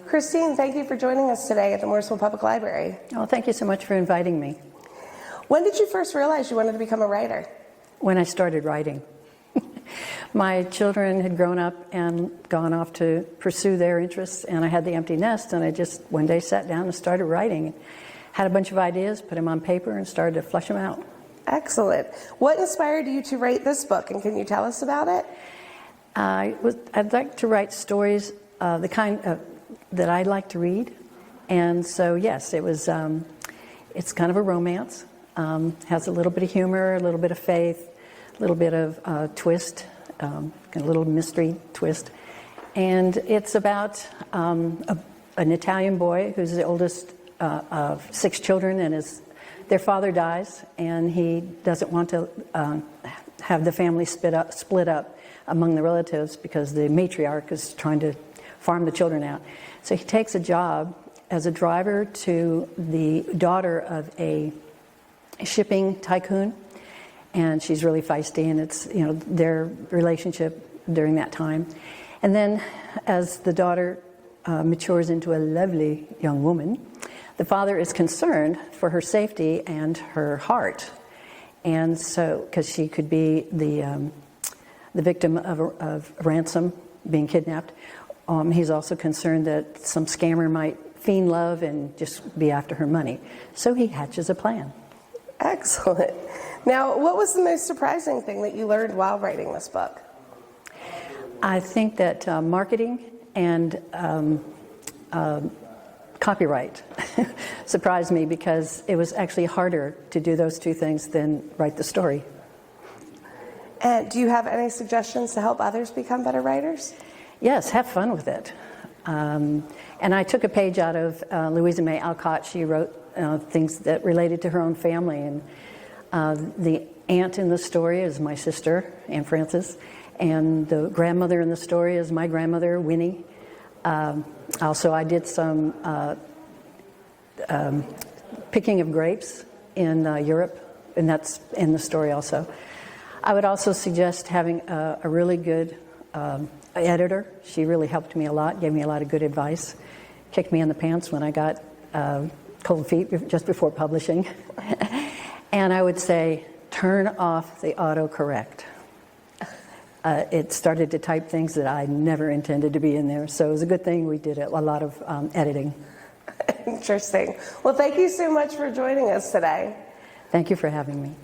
Christine, thank you for joining us today at the Mooresville Public Library. Oh, thank you so much for inviting me. When did you first realize you wanted to become a writer? When I started writing. My children had grown up and gone off to pursue their interests, and I had the empty nest, and I just one day sat down and started writing. Had a bunch of ideas, put them on paper, and started to flesh them out. Excellent. What inspired you to write this book, and can you tell us about it? I'd like to write stories, the kind that I like to read, and so yes, it was. It's kind of a romance. Has a little bit of humor, a little bit of faith, a little bit of twist, a little mystery twist, and it's about an Italian boy who's the oldest of 6 children, and their father dies, and he doesn't want to have the family split up among the relatives because the matriarch is trying to farm the children out. So he takes a job as a driver to the daughter of a shipping tycoon, and she's really feisty, and it's their relationship during that time. And then as the daughter matures into a lovely young woman, the father is concerned for her safety and her heart, and so because she could be the victim of a ransom, being kidnapped. He's also concerned that some scammer might feign love and just be after her money. So he hatches a plan. Excellent. Now, what was the most surprising thing that you learned while writing this book? I think that marketing and copyright surprised me because it was actually harder to do those two things than write the story. And do you have any suggestions to help others become better writers? Yes, have fun with it. And I took a page out of Louisa May Alcott. She wrote things that related to her own family. And the aunt in the story is my sister, Aunt Frances. And the grandmother in the story is my grandmother, Winnie. Also, I did some picking of grapes in Europe, and that's in the story also. I would also suggest having a really good editor. She really helped me a lot, gave me a lot of good advice, kicked me in the pants when I got cold feet just before publishing. And I would say, turn off the autocorrect. It started to type things that I never intended to be in there, so it was a good thing we did a lot of editing. Interesting. Well, thank you so much for joining us today. Thank you for having me.